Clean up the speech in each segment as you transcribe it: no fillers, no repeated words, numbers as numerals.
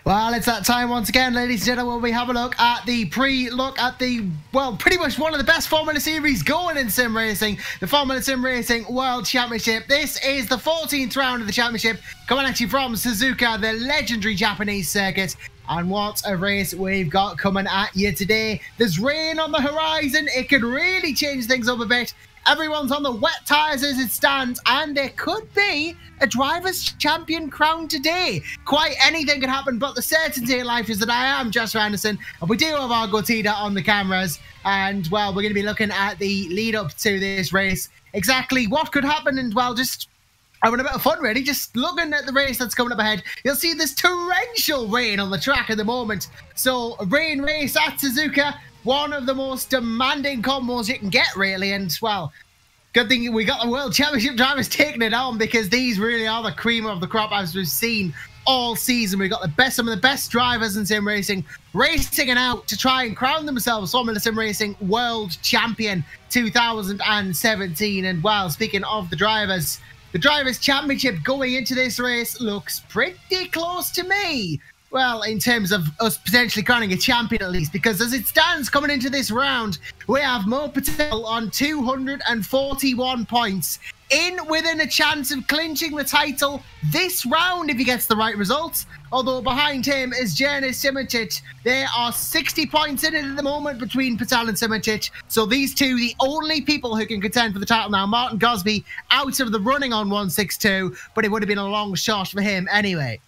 Well, it's that time once again, ladies and gentlemen, we have a look at the pre-look at the, well, pretty much one of the best Formula Series going in sim racing, the Formula Simracing World Championship. This is the 14th round of the championship, coming at you from Suzuka, the legendary Japanese circuit. And what a race we've got coming at you today. There's rain on the horizon. It could really change things up a bit. Everyone's on the wet tyres as it stands, and there could be a driver's champion crowned today. Quite anything could happen, but the certainty in life is that I am Josh Anderson, and we do have Argo Teder on the cameras. And, well, we're going to be looking at the lead up to this race. Exactly what could happen, and, well, just having a bit of fun, really. Just looking at the race that's coming up ahead, you'll see there's torrential rain on the track at the moment. So, a rain race at Suzuka. One of the most demanding combos you can get, really. And, well, good thing we got the World Championship drivers taking it on, because these really are the cream of the crop, as we've seen all season. We've got some of the best drivers in sim racing racing it out to try and crown themselves Formula Simracing World Champion 2017. And, well, speaking of the Drivers' Championship going into this race looks pretty close to me. Well, in terms of us potentially crowning a champion at least, because as it stands coming into this round, we have Mo Patel on 241 points, within a chance of clinching the title this round if he gets the right results. Although behind him is Janis Simičić. There are 60 points in it at the moment between Patel and Simičić. So these two, the only people who can contend for the title now. Martin Gosby out of the running on 162, but it would have been a long shot for him anyway.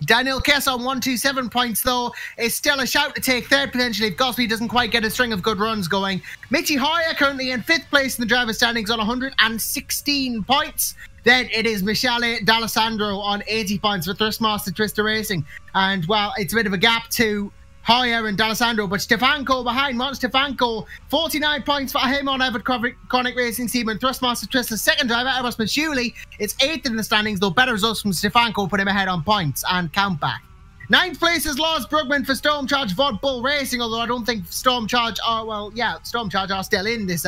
Daniel Kess on 127 points, though, is still a shout to take third potentially if Gosby doesn't quite get a string of good runs going. Michi Hoyer currently in 5th place in the driver's standings on 116 points. Then it is Michele D'Alessandro on 80 points for Thrustmaster Twister Racing. And, well, it's a bit of a gap to Hoyer and D'Alessandro, but Stefanko behind. Martin Stefanko, 49 points for him on Everett Chronic Racing Team, and Thrustmaster Twister's second driver, Eros Mashuli, is 8th in the standings, though better results from Stefanko put him ahead on points and count back. 9th place is Lars Brugman for Stormcharge Vod Bull Racing, although I don't think Stormcharge are, well, yeah, Stormcharge are still in this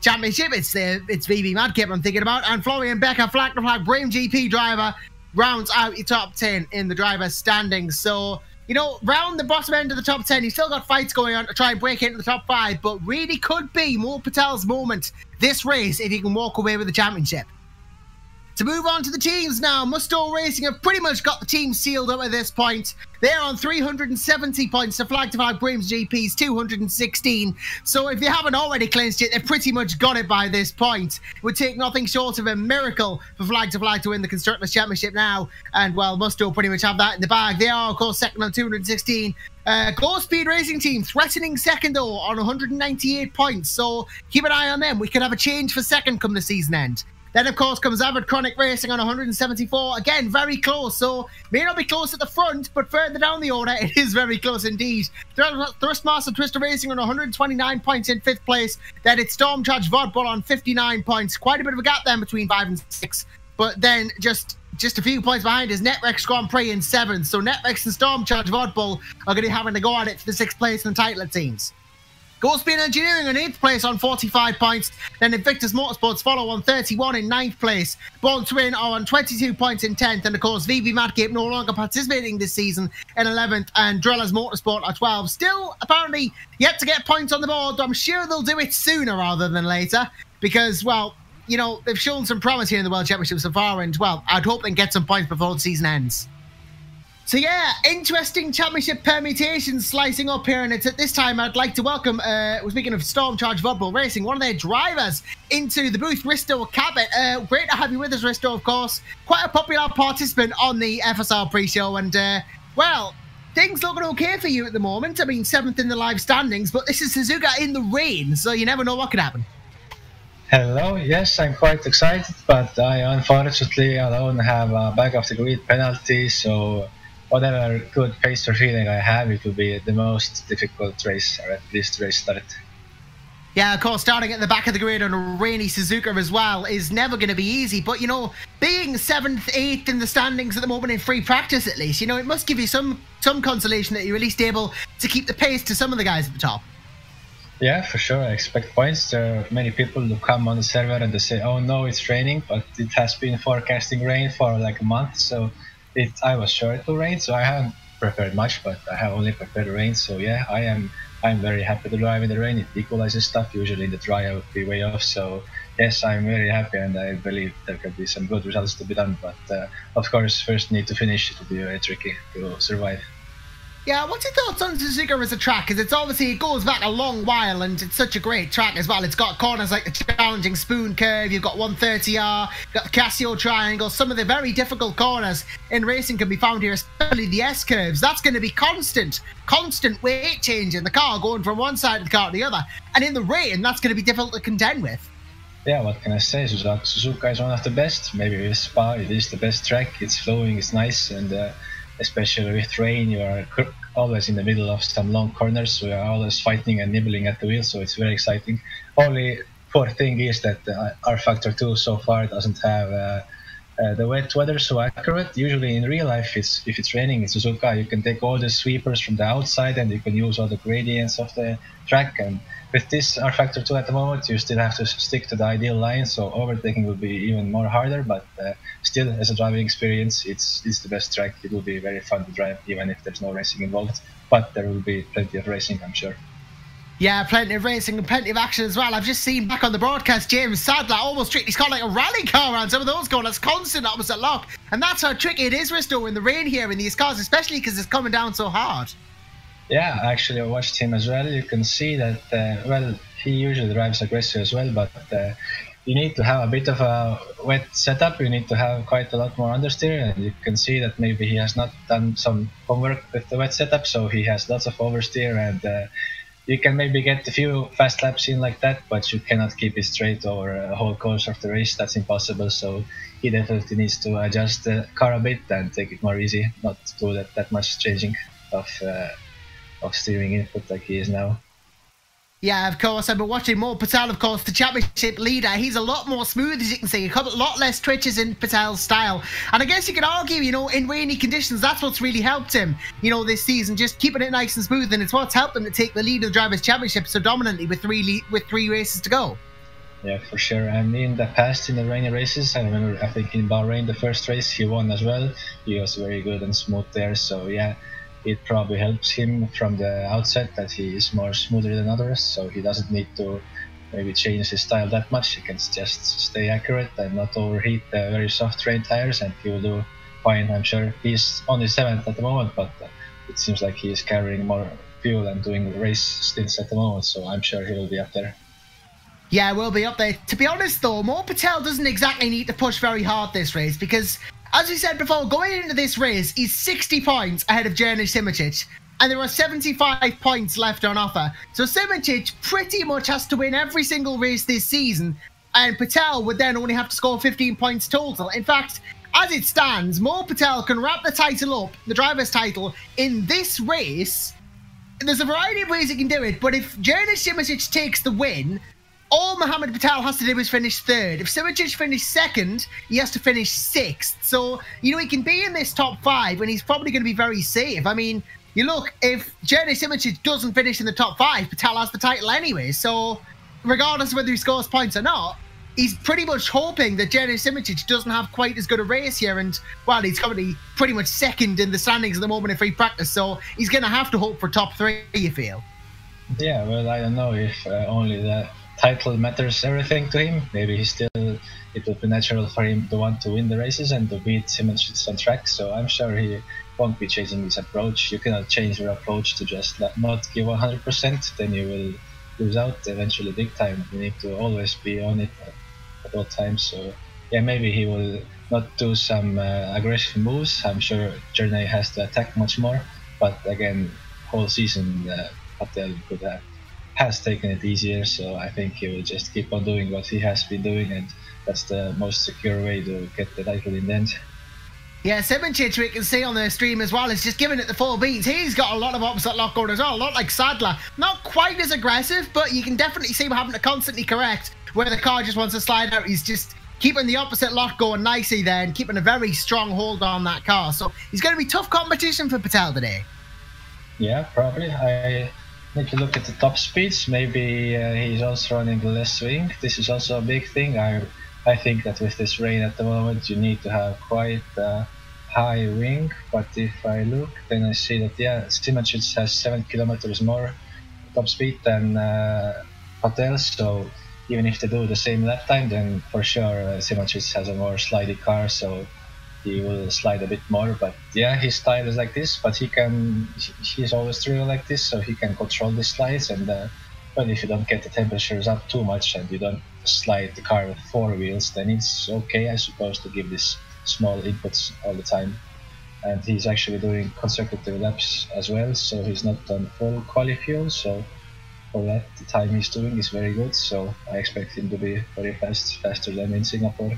championship. It's VB Madkip I'm thinking about, and Florian Becker, Flag to Flag Brame GP driver, rounds out your top 10 in the driver's standings. So, you know, round the bottom end of the top 10, you've still got fights going on to try and break into the top 5, but really could be Mo Patel's moment this race if he can walk away with the championship. To move on to the teams now, Musto Racing have pretty much got the team sealed up at this point. They're on 370 points to Flag Brames GP's 216. So if they haven't already clinched it, they've pretty much got it by this point. It would take nothing short of a miracle for Flag to win the Constructors' Championship now. And, well, Musto pretty much have that in the bag. They are, of course, second on 216. Go Speed Racing Team threatening second, though, on 198 points. So keep an eye on them. We could have a change for second come the season end. Then, of course, comes Avid Chronic Racing on 174. Again, very close. So, may not be close at the front, but further down the order, it is very close indeed. Thrustmaster Twister Racing on 129 points in 5th place. Then it's Stormcharge Vodbull on 59 points. Quite a bit of a gap then between 5 and 6. But then, just a few points behind is Netrex Grand Prix in 7th. So, Netrex and Stormcharge Vodbull are going to be having to go at it for the 6th place in the title, it seems. Ghostbean Engineering on 8th place on 45 points. Then Invictus Motorsports follow on 31 in 9th place. Born Twin are on 22 points in 10th. And of course, VB Madcape no longer participating this season in 11th. And Drillers Motorsport are 12. Still, apparently, yet to get points on the board. I'm sure they'll do it sooner rather than later. Because, well, you know, they've shown some promise here in the World Championship so far. And, well, I'd hope they can get some points before the season ends. So yeah, interesting championship permutations slicing up here, and it's at this time I'd like to welcome, we're speaking of Stormcharge Vodbull Racing, one of their drivers into the booth, Risto Cabot. Great to have you with us, Risto, of course. Quite a popular participant on the FSR pre-show, and well, things looking okay for you at the moment. I mean, 7th in the live standings, but this is Suzuka in the rain, so you never know what could happen. Hello, yes, I'm quite excited, but I unfortunately alone have a back of the grid penalty, so whatever good pace or feeling I have, it will be the most difficult race, or at least race start. Yeah, of course, starting at the back of the grid on a rainy Suzuka as well is never going to be easy. But, you know, being 7th, 8th in the standings at the moment in free practice at least, you know, it must give you some consolation that you're at least able to keep the pace to some of the guys at the top. Yeah, for sure. I expect points. There are many people who come on the server and they say, oh no, it's raining, but it has been forecasting rain for like a month, so I was sure it will rain, so I haven't prepared much, but I have only prepared rain. So yeah, I'm very happy to drive in the rain. It equalizes stuff. Usually in the dry I would be way off. So yes, I'm very happy, and I believe there could be some good results to be done. But of course, first need to finish. It will be very tricky to survive. Yeah, what's your thoughts on Suzuka as a track? Because it's obviously, it goes back a long while and it's such a great track as well. It's got corners like the challenging spoon curve, you've got 130R, you've got the Casio triangle. Some of the very difficult corners in racing can be found here, especially the S curves. That's going to be constant weight change in the car, going from one side of the car to the other. And in the rain, that's going to be difficult to contend with. Yeah, what can I say? Suzuka is one of the best. Maybe with Spa, it is the best track. It's flowing, it's nice, and especially with rain, you are always in the middle of some long corners, so you are always fighting and nibbling at the wheel, so it's very exciting. Only poor thing is that Rfactor2 so far doesn't have the wet weather so accurate. Usually in real life, if it's raining in Suzuka, you can take all the sweepers from the outside and you can use all the gradients of the track. And with this Rfactor2 at the moment, you still have to stick to the ideal line, so overtaking will be even more harder. But still, as a driving experience, it's the best track. It will be very fun to drive, even if there's no racing involved. But there will be plenty of racing, I'm sure. Yeah, plenty of racing and plenty of action as well. I've just seen back on the broadcast, James Sadler almost treated his car like a rally car around some of those corners, constant opposite lock. And that's how tricky it is, Risto, in the rain here in these cars, especially because it's coming down so hard. Yeah, actually I watched him as well. You can see that, well, he usually drives aggressive as well, but you need to have a bit of a wet setup. You need to have quite a lot more understeer, and you can see that maybe he has not done some homework with the wet setup, so he has lots of oversteer, and you can maybe get a few fast laps in like that, but you cannot keep it straight over a whole course of the race. That's impossible. So he definitely needs to adjust the car a bit and take it more easy, not do that much changing of steering input like he is now. Yeah, of course. I've been watching more Patel, of course, the championship leader. He's a lot more smooth, as you can see. A lot less twitches in Patel's style. And I guess you could argue, you know, in rainy conditions, that's what's really helped him, you know, this season, just keeping it nice and smooth. And it's what's helped him to take the lead of the Drivers' Championship so dominantly with three races to go. Yeah, for sure. And in the past, in the rainy races, I remember, I think in Bahrain, the first race, he won as well. He was very good and smooth there. So, yeah, it probably helps him from the outset that he is more smoother than others, so he doesn't need to maybe change his style that much. He can just stay accurate and not overheat the very soft rain tires, and he will do fine, I'm sure. He's only 7th at the moment, but it seems like he is carrying more fuel and doing race stints at the moment, so I'm sure he will be up there. Yeah, we'll be up there. To be honest, though, Mo Patel doesn't exactly need to push very hard this race because, as we said before, going into this race, he's 60 points ahead of Jurnej Simracing, and there are 75 points left on offer. So Simracing pretty much has to win every single race this season, and Patel would then only have to score 15 points total. In fact, as it stands, Mo Patel can wrap the title up, the driver's title, in this race. There's a variety of ways he can do it, but if Jurnej Simracing takes the win, all Mohamed Patel has to do is finish 3rd. If Simracing finishes 2nd, he has to finish 6th. So, you know, he can be in this top 5 and he's probably going to be very safe. I mean, you look, if Jurnej Simracing doesn't finish in the top 5, Patel has the title anyway. So, regardless of whether he scores points or not, he's pretty much hoping that Jurnej Simracing doesn't have quite as good a race here. And, well, he's currently pretty much 2nd in the standings at the moment in free practice. So, he's going to have to hope for top 3, you feel? Yeah, well, I don't know if only that title matters everything to him. Maybe it would be natural for him to want to win the races and to beat Simracing on track, so I'm sure he won't be changing his approach. You cannot change your approach to just not give 100%, then you will lose out eventually big time. You need to always be on it at all times. So yeah, maybe he will not do some aggressive moves. I'm sure Jurnej has to attack much more, but again, whole season Patel has taken it easier, so I think he will just keep on doing what he has been doing, and that's the most secure way to get the title in the end. Yeah, Simracing, we can see on the stream as well, is just giving it the full beats. He's got a lot of opposite lock going as well, a lot like Sadler. Not quite as aggressive, but you can definitely see him having to constantly correct where the car just wants to slide out. He's just keeping the opposite lock going nicely there and keeping a very strong hold on that car. So he's going to be tough competition for Patel today. Yeah, probably. I need to look at the top speeds. Maybe he's also running less swing. This is also a big thing. I think that with this rain at the moment, you need to have quite high wing, but if I look, then I see that yeah, Simracing has 7 kilometers more top speed than Patel. So even if they do the same lap time, then for sure Simracing has a more slidey car, so he will slide a bit more. But yeah, his style is like this, but he's always driven like this, so he can control the slides. And well, if you don't get the temperatures up too much and you don't slide the car with 4 wheels, then it's okay, I suppose, to give this small inputs all the time. And he's actually doing consecutive laps as well, so he's not on full quali fuel, so for that the time he's doing is very good, so I expect him to be very fast, faster than in Singapore.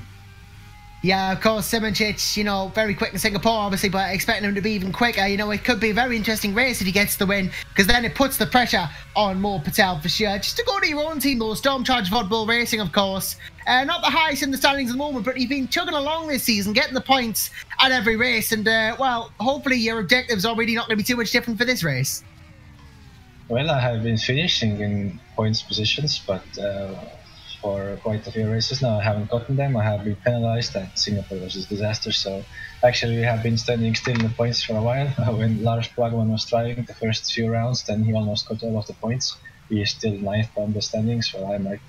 Yeah, of course, Simracing, you know, very quick in Singapore, obviously, but expecting him to be even quicker. You know, it could be a very interesting race if he gets the win, because then it puts the pressure on Mo Patel for sure. Just to go to your own team, though, Stormcharge Football Racing, of course. Not the highest in the standings at the moment, but you've been chugging along this season, getting the points at every race, and, well, hopefully your objectives are really not going to be too much different for this race. Well, I have been finishing in points positions, but for quite a few races now I haven't gotten them. I have been penalized at Singapore versus Disaster, so actually we have been standing still in the points for a while. When Lars Plagman was driving the first few rounds, then he almost got all of the points. He is still 9th on the standings, so I'm like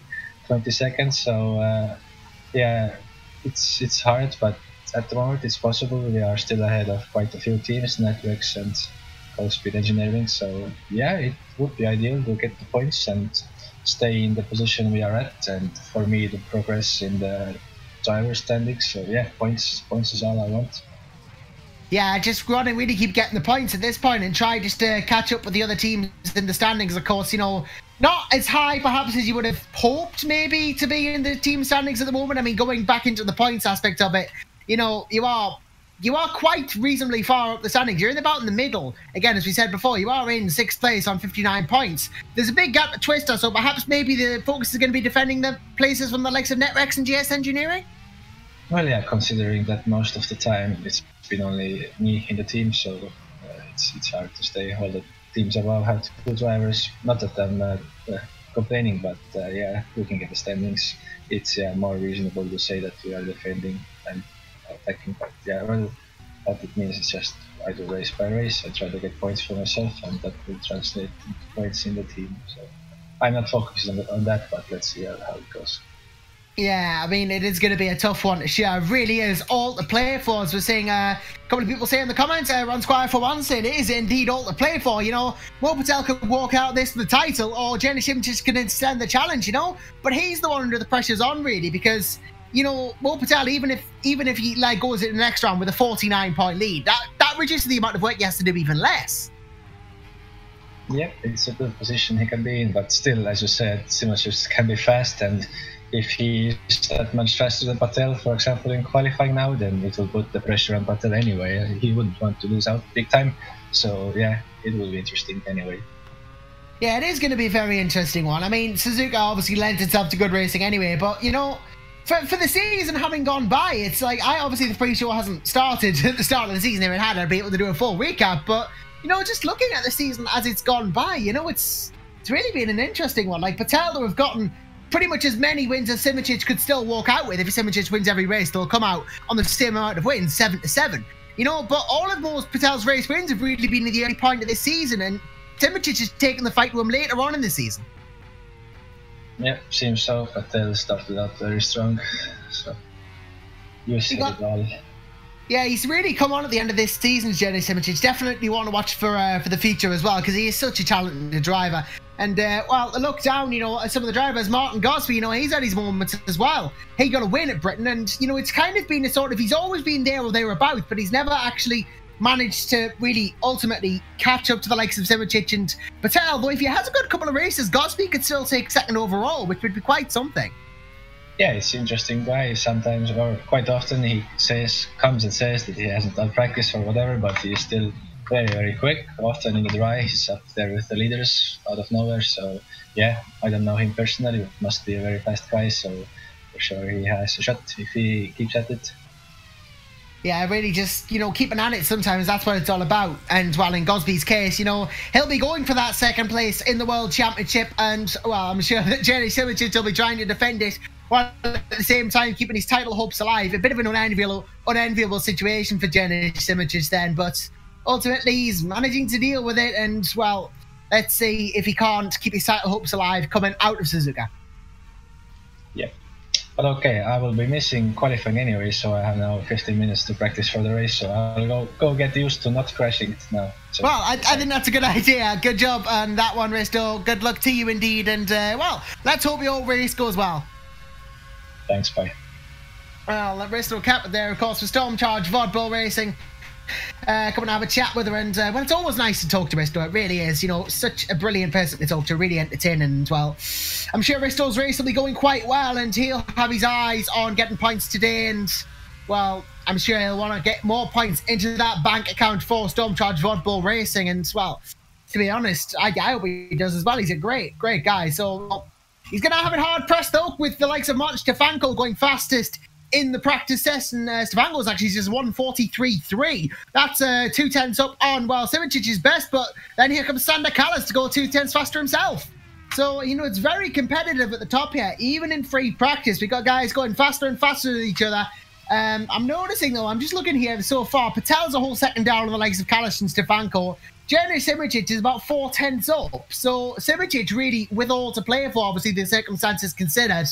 22nd, so yeah, it's hard, but at the moment it's possible. We are still ahead of quite a few teams, Networks and Cold Speed Engineering, so yeah, it would be ideal to get the points and stay in the position we are at, and for me to progress in the driver standings. So yeah, points is all I want. Yeah, just go on and really keep getting the points at this point and try just to catch up with the other teams in the standings. Of course, you know, not as high perhaps as you would have hoped maybe to be in the team standings at the moment. I mean, going back into the points aspect of it, you know, you are quite reasonably far up the standings. You're in about in the middle. Again, as we said before, you are in 6th place on 59 points. There's a big gap to Twister, so perhaps maybe the focus is going to be defending the places from the likes of Netrex and GS Engineering? Well, yeah, considering that most of the time it's been only me in the team, so it's hard to stay. All the teams above have two drivers. Not that I'm complaining, but yeah, looking at the standings, it's more reasonable to say that we are defending and attacking. But yeah, well, what it means is just I do race by race. I try to get points for myself, and that will translate into points in the team. So I'm not focused on that, but let's see how it goes. Yeah, I mean, it is going to be a tough one to share. It really is all to play for. As we're seeing a couple of people say in the comments, Ron Squire for one saying it is indeed all to play for. You know, Mo Patel could walk out this for the title, or Jenny Shim just could extend the challenge, you know. But he's the one under the pressure's on, really, because, you know, Mo Patel, even if he like goes in the next round with a 49-point lead, that reduces the amount of work he has to do even less. Yep, it's a good position he can be in, but still, as you said, Simracing can be fast, and if he is that much faster than Patel, for example, in qualifying now, then it will put the pressure on Patel anyway. He wouldn't want to lose out big time, so yeah, it will be interesting anyway. Yeah, it is going to be a very interesting one. I mean, Suzuka obviously lent itself to good racing anyway, but, you know, for the season having gone by, it's like, obviously the pre-show hasn't started at the start of the season. If it had, I'd be able to do a full recap, but, you know, just looking at the season as it's gone by, you know, it's really been an interesting one. Like, Patel to have gotten pretty much as many wins as Simracing could still walk out with. If Simracing wins every race, they'll come out on the same amount of wins, 7-7. You know, but all of Mo Patel's race wins have really been at the early point of this season, and Simracing has taken the fight to him later on in the season. Yeah, seems so. Patel started out very strong, so you said it all. Yeah, he's really come on at the end of this season, Jenny Simracing. Definitely want to watch for the future as well, because he is such a talented driver. And, well, a look down, you know, at some of the drivers, Martin Gosby, you know, he's had his moments as well. He got a win at Britain, and, you know, it's kind of been a sort of, he's always been there or thereabouts, but he's never actually managed to really ultimately catch up to the likes of Simracing and Patel. Though if he has a good couple of races, Gosby could still take second overall, which would be quite something. Yeah, it's an interesting guy. Sometimes, or quite often, he comes and says that he hasn't done practice or whatever, but he's still very, very quick. Often in the dry, he's up there with the leaders out of nowhere. So yeah, I don't know him personally, but must be a very fast guy. So for sure he has a shot if he keeps at it. Yeah, really just, you know, keeping at it sometimes, that's what it's all about. And, well, in Gosby's case, you know, he'll be going for that second place in the World Championship, and, well, I'm sure that Jerry Simracing will be trying to defend it while at the same time keeping his title hopes alive. A bit of an unenviable situation for Janis Simracing then, but ultimately he's managing to deal with it, and, well, let's see if he can't keep his title hopes alive coming out of Suzuka. Yeah. But okay, I will be missing qualifying anyway, so I have now 15 minutes to practice for the race, so I'll go get used to not crashing it now. So, well, I think that's a good idea. Good job on that one, Risto. Good luck to you indeed, and, well, let's hope your race goes well. Thanks, bye. Well, Risto capped it there, of course, for Stormcharge Vodbull Racing. Come and have a chat with her, and well, it's always nice to talk to Risto. It really is, you know, such a brilliant person to talk to, really entertaining. And, well, I'm sure Risto's race will be going quite well, and he'll have his eyes on getting points today, and, well, I'm sure he'll want to get more points into that bank account for Stormcharge Vodbull Racing. And, well, to be honest, I hope he does as well. He's a great guy. So, well, he's going to have it hard pressed though, with the likes of Martin Stefanko going fastest in the practice session. Stefanko's actually just 1:43.3. That's 2/10 up on, well, Simracing's best, but then here comes Sander Callas to go 2/10 faster himself. So, you know, it's very competitive at the top here, even in free practice. We got guys going faster and faster than each other. I'm noticing, though, I'm just looking here so far, Patel's a whole second down on the likes of Callas and Stefanko. Janis Simracing is about 4/10 up. So Simracing really, with all to play for, obviously the circumstances considered,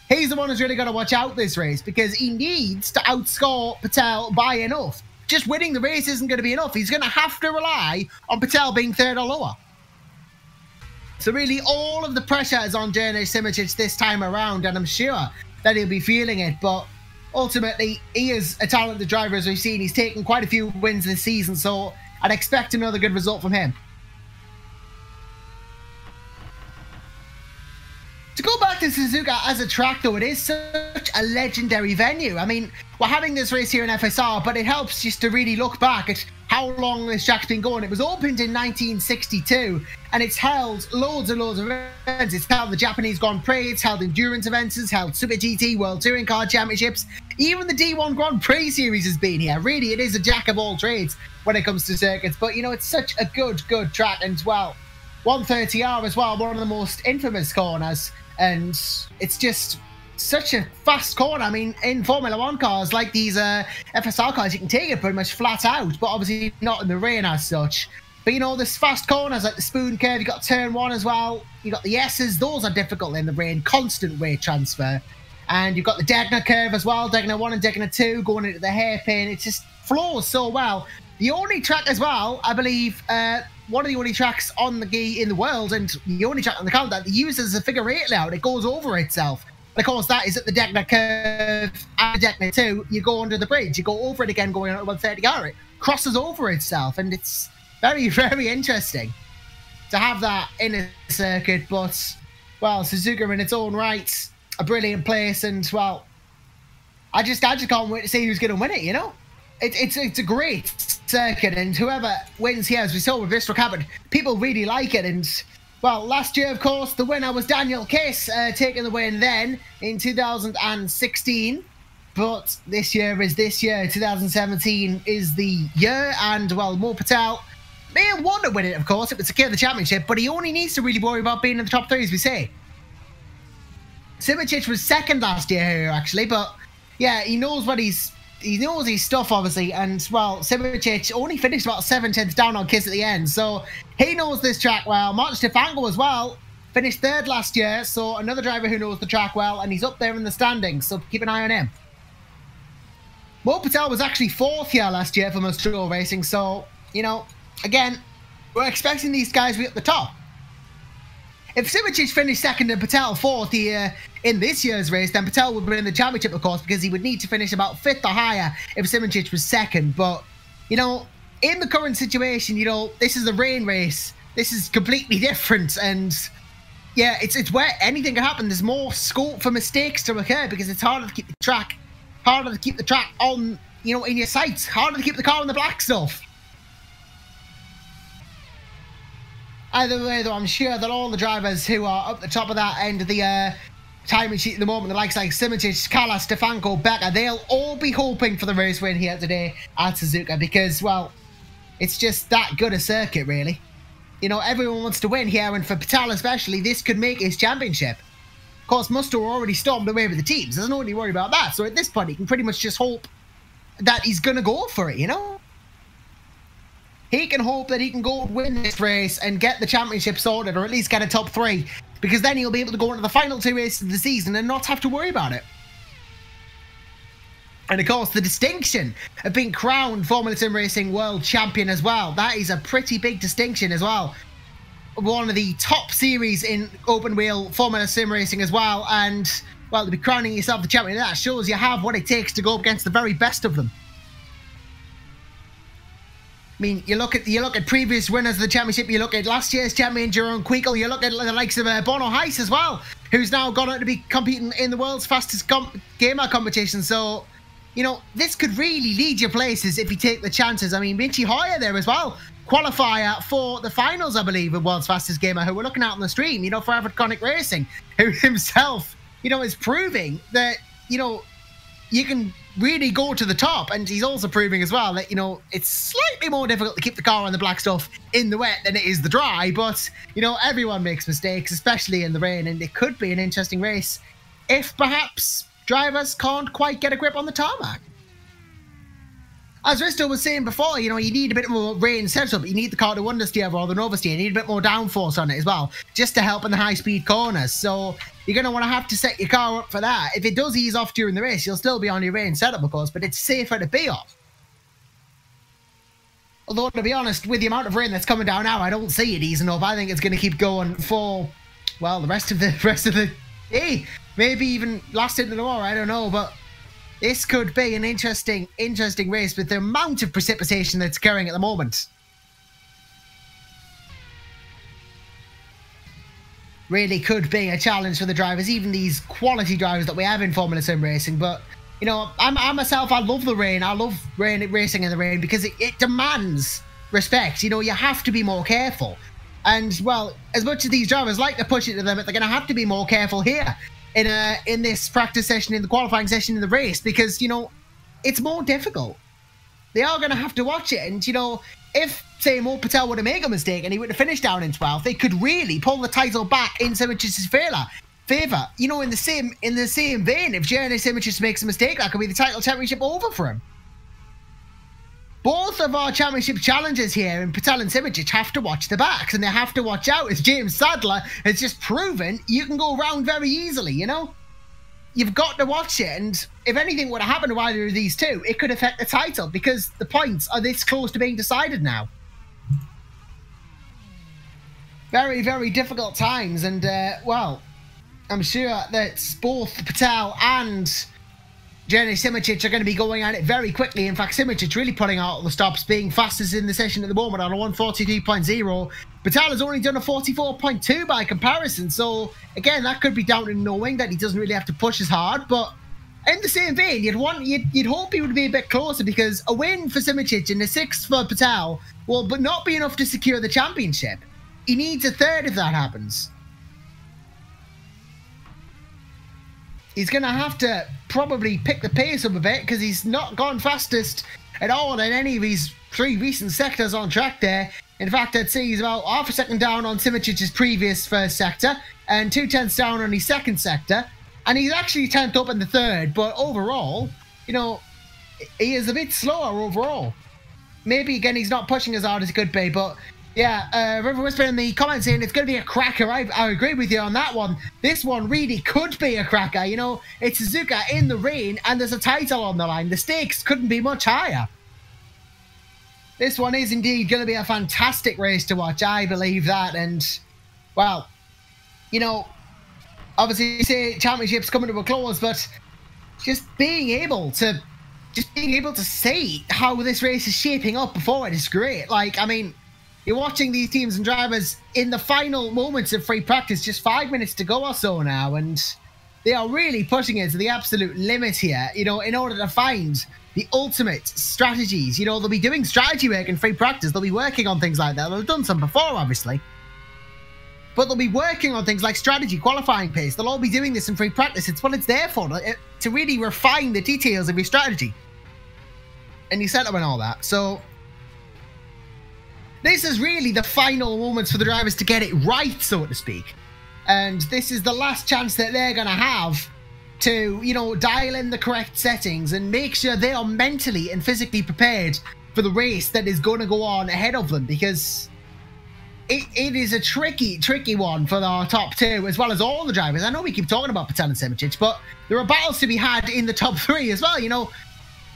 he's the one who's really got to watch out this race, because he needs to outscore Patel by enough. Just winning the race isn't going to be enough. He's going to have to rely on Patel being third or lower. So really, all of the pressure is on Janis Simracing this time around, and I'm sure that he'll be feeling it. But ultimately, he is a talented driver, as we've seen. He's taken quite a few wins this season, so I'd expect another good result from him. To go back to Suzuka as a track, though, it is such a legendary venue. I mean, we're having this race here in FSR, but it helps just to really look back at how long this track's been going. It was opened in 1962, and it's held loads and loads of events. It's held the Japanese Grand Prix, it's held endurance events, it's held Super GT, World Touring Car Championships. Even the D1 Grand Prix series has been here. Really, it is a jack of all trades when it comes to circuits. But, you know, it's such a good track. And, well, 130R as well, one of the most infamous corners. And it's just such a fast corner. I mean, in Formula 1 cars, like these FSR cars, you can take it pretty much flat out, but obviously not in the rain as such. But, you know, this fast corners like the spoon curve, you got turn 1 as well. You got the S's, those are difficult in the rain, constant weight transfer. And you've got the Degner curve as well, Degner 1 and Degner 2 going into the hairpin. It just flows so well. The only track as well, I believe, one of the only tracks on the in the world, and the only track on the calendar that uses a figure 8 layout. It goes over itself. And of course, that is at the Degner curve and Degner 2. You go under the bridge, you go over it again, going on at 130R. It crosses over itself, and it's very, very interesting to have that in a circuit. But, well, Suzuka in its own right, a brilliant place, and, well, I just can't wait to see who's going to win it, you know? It's a great circuit, and whoever wins here, as we saw with Bristol Cabot, people really like it. And, well, last year, of course, the winner was Daniel Kiss, taking the win then in 2016. But this year is this year. 2017 is the year, and, well, Mo Patel may have won to win it, of course. It would secure the championship, but he only needs to really worry about being in the top 3, as we say. Simracing was second last year here, actually, but, yeah, he knows his stuff, obviously, and, well, Simracing only finished about 7/10 down on Kiss at the end, so he knows this track well. Martin Stefanko as well finished third last year, so another driver who knows the track well, and he's up there in the standings, so keep an eye on him. Mo Patel was actually 4th here last year for Mustro Racing, so, you know, again, we're expecting these guys to be at the top. If Simracing finished second and Patel 4th here in this year's race, then Patel would win the championship, of course, because he would need to finish about 5th or higher if Simracing was second. But, you know, in the current situation, you know, this is a rain race. This is completely different. And, yeah, it's where anything can happen. There's more scope for mistakes to occur because it's harder to keep the track on, you know, in your sights. Harder to keep the car on the black stuff. Either way, though, I'm sure that all the drivers who are up the top of that end of the timing sheet at the moment, the likes like Simracing, Callas, Stefanko, Becker, they'll all be hoping for the race win here today at Suzuka because, well, it's just that good a circuit, really. You know, everyone wants to win here, and for Patel especially, this could make his championship. course, Musto already stormed away with the teams. There's no need to worry about that. So at this point, he can pretty much just hope that he's going to go for it, you know? He can hope that he can go win this race and get the championship sorted, or at least get a top 3, because then he'll be able to go into the final 2 races of the season and not have to worry about it. And of course, the distinction of being crowned Formula Simracing World Champion as well. That is a pretty big distinction as well. One of the top series in open wheel Formula Simracing as well. And, well, to be crowning yourself the champion, that shows you have what it takes to go up against the very best of them. I mean, you look at previous winners of the championship, you look at last year's champion, Jerome Quickel, you look at the likes of Bono Heiss as well, who's now gone out to be competing in the world's fastest gamer competition. So, you know, this could really lead you places if you take the chances. I mean, Vinci Hoyer there as well, qualifier for the finals, I believe, of World's Fastest Gamer, who we're looking at on the stream, you know, for Rfactor Racing, who himself, you know, is proving that, you know, you can really go to the top. And he's also proving as well that, you know, it's slightly more difficult to keep the car on the black stuff in the wet than it is the dry. But, you know, everyone makes mistakes, especially in the rain, and it could be an interesting race if perhaps drivers can't quite get a grip on the tarmac. As Risto was saying before, you know, you need a bit more rain setup. You need the car to understeer rather than oversteer. You need a bit more downforce on it as well, just to help in the high-speed corners. So you're going to have to set your car up for that. If it does ease off during the race, you'll still be on your rain setup, of course, but it's safer to be off. Although, to be honest, with the amount of rain that's coming down now, I don't see it easing off. I think it's going to keep going for, well, the rest of the day. Maybe even last into tomorrow, I don't know, but this could be an interesting race with the amount of precipitation that's occurring at the moment. Really could be a challenge for the drivers, even these quality drivers that we have in Formula Sim Racing. But, you know, I myself, I love the rain. I love racing in the rain because it demands respect. You know, you have to be more careful. And, well, as much as these drivers like to push it to the limit, they're going to have to be more careful here in this practice session, in the qualifying session, in the race, because, you know, it's more difficult. They are going to have to watch it. And, you know, if, say, Mo Patel were to make a mistake and he would have finished down in 12th, they could really pull the title back in Simicic's favour. You know, in the same vein, if Jeremy Simicis makes a mistake, that could be the title championship over for him. Both of our championship challengers here in Patel and Simicic have to watch the backs, and they have to watch out, as James Sadler has just proven you can go around very easily, you know? You've got to watch it, and if anything would have happened to either of these two, it could affect the title, because the points are this close to being decided now. Very, very difficult times, and, well, I'm sure that both Patel and Jeremy Simicic are going to be going at it very quickly. In fact, Simicic really putting out all the stops, being fastest in the session at the moment on a 142.0. Patel has only done a 44.2 by comparison. So, again, that could be down to knowing that he doesn't really have to push as hard. But in the same vein, you'd hope he would be a bit closer, because a win for Simicic and a 6th for Patel will but not be enough to secure the championship. He needs a 3rd if that happens. He's going to have to probably pick the pace up a bit, because he's not gone fastest at all in any of his 3 recent sectors on track there. In fact, I'd say he's about half a second down on Simicic's previous first sector and 2/10 down on his second sector. And he's actually 10th up in the 3rd, but overall, you know, he is a bit slower overall. Maybe, again, he's not pushing as hard as he could be, but yeah, River Whisper in the comments saying it's going to be a cracker. I agree with you on that one. This one really could be a cracker. You know, it's Suzuka in the rain and there's a title on the line. The stakes couldn't be much higher. This one is indeed going to be a fantastic race to watch. I believe that. And, well, you know, obviously you say championships coming to a close, but just being able to see how this race is shaping up before it is great. Like, I mean, you're watching these teams and drivers in the final moments of free practice, just 5 minutes to go or so now, and they are really pushing it to the absolute limit here, you know, in order to find the ultimate strategies. You know, they'll be doing strategy work in free practice. They'll be working on things like that. They've done some before, obviously. But they'll be working on things like strategy, qualifying pace. They'll all be doing this in free practice. It's what it's there for, to really refine the details of your strategy and your setup and all that. So this is really the final moments for the drivers to get it right, so to speak. and this is the last chance that they're going to have to, you know, dial in the correct settings and make sure they are mentally and physically prepared for the race that is going to go on ahead of them, because it is a tricky one for our top two, as well as all the drivers. I know we keep talking about Patel and Simracing, but there are battles to be had in the top three as well. You know,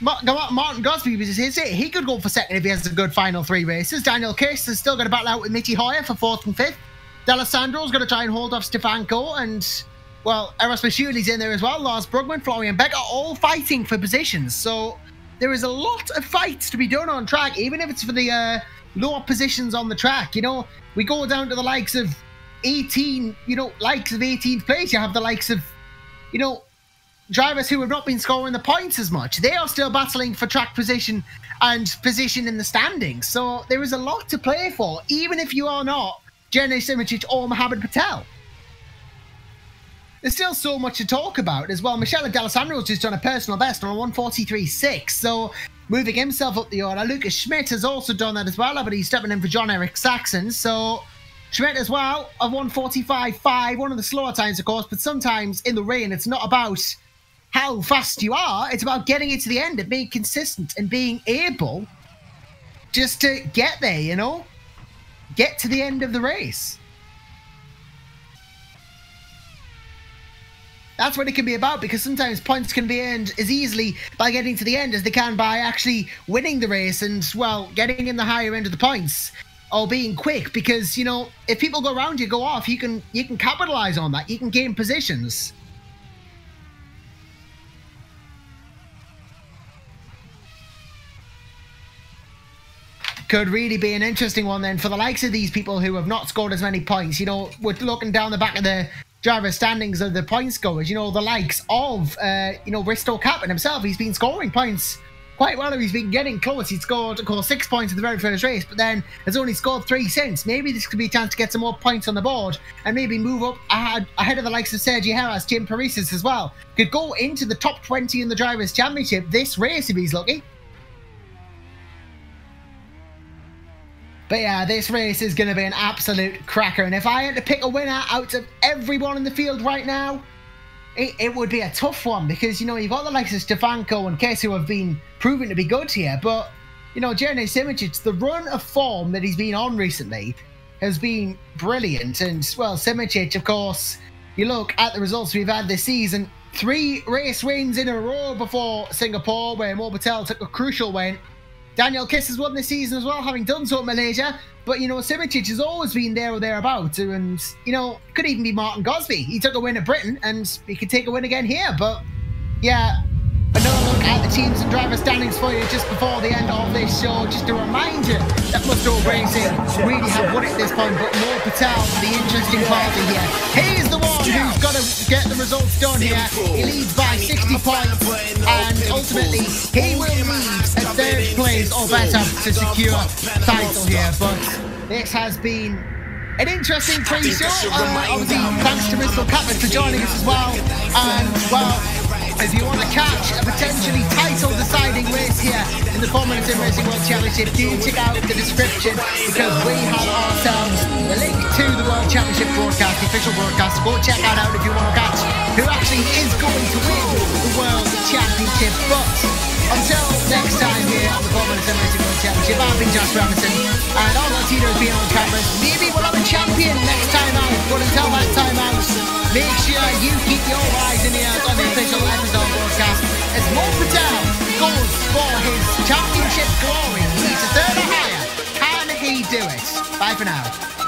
Martin Gosby, he could go for second if he has a good final three races. Daniel Kiss is still going to battle out with Mitty Hoyer for fourth and fifth. D'Alessandro's going to try and hold off Stefanko, and, well, Erasmus Schuley's in there as well. Lars Brugman, Florian Becker, all fighting for positions. So there is a lot of fights to be done on track, even if it's for the lower positions on the track. You know, we go down to the likes of 18, you know, likes of 18th place. You have the likes of, you know, drivers who have not been scoring the points as much. They are still battling for track position and position in the standings. So there is a lot to play for, even if you are not Jenny Simracing or Mohamed Patel. There's still so much to talk about as well. Michele D'Alessandro's just done a personal best on a 1:43.6, so moving himself up the order. Lucas Schmidt has also done that as well, but he's stepping in for John-Eric Saxon. So Schmidt as well, a 1:45.5, one of the slower times, of course, but sometimes in the rain, it's not about how fast you are, it's about getting it to the end and being consistent and being able just to get there, you know? Get to the end of the race. That's what it can be about, because sometimes points can be earned as easily by getting to the end as they can by actually winning the race and, well, getting in the higher end of the points or being quick, because, you know, if people go around you, go off, you can capitalize on that. You can gain positions. Could really be an interesting one then for the likes of these people who have not scored as many points. You know, we're looking down the back of the driver standings of the point scorers. You know, the likes of, you know, Risto Kaplan himself. He's been scoring points quite well. He's been getting close. He scored, of course, 6 points in the very first race, but then has only scored 3 since. Maybe this could be a chance to get some more points on the board and maybe move up ahead of the likes of Sergio Heras, Tim Parisis as well. Could go into the top 20 in the Drivers' Championship this race if he's lucky. But yeah, this race is going to be an absolute cracker. And if I had to pick a winner out of everyone in the field right now, it would be a tough one. Because, you know, you've got the likes of Stefanko and Kess who have been proven to be good here. But, you know, Jenny Simracing, the run of form that he's been on recently has been brilliant. And, well, Simracing, of course, you look at the results we've had this season. 3 race wins in a row before Singapore, where Mo Patel took a crucial win. Daniel Kiss has won this season as well, having done so in Malaysia. But, you know, Simracing has always been there or thereabouts. And, you know, could even be Martin Gosby. He took a win at Britain, and he could take a win again here. But, yeah, another look at the teams and driver standings for you just before the end of this show. Just a reminder that Musto Racing really have won it at this point. But Mo Patel, the interesting party here. He's the one who's got to get the results done here. He leads by 60 points. And ultimately, he will need a third place or better to secure title here. But this has been an interesting pre-show. Obviously, thanks to Mr. Kaplan for joining us as well. And, well, if you want to catch a potentially title-deciding race here in the Formula Simracing World Championship, do check out the description, because we have ourselves the link to the World Championship broadcast, the official broadcast. Go check that out if you want to catch who actually is going to win the World Championship. But until next time here on the Formula Simracing World Championship, I've been Josh Robinson, and Argo Teder has been on camera. Maybe we'll have a champion next time out, but until that time out, make sure you keep your eyes and ears on the official episode broadcast as Mo Patel goes for his championship glory. He needs a third or higher. Can he do it? Bye for now.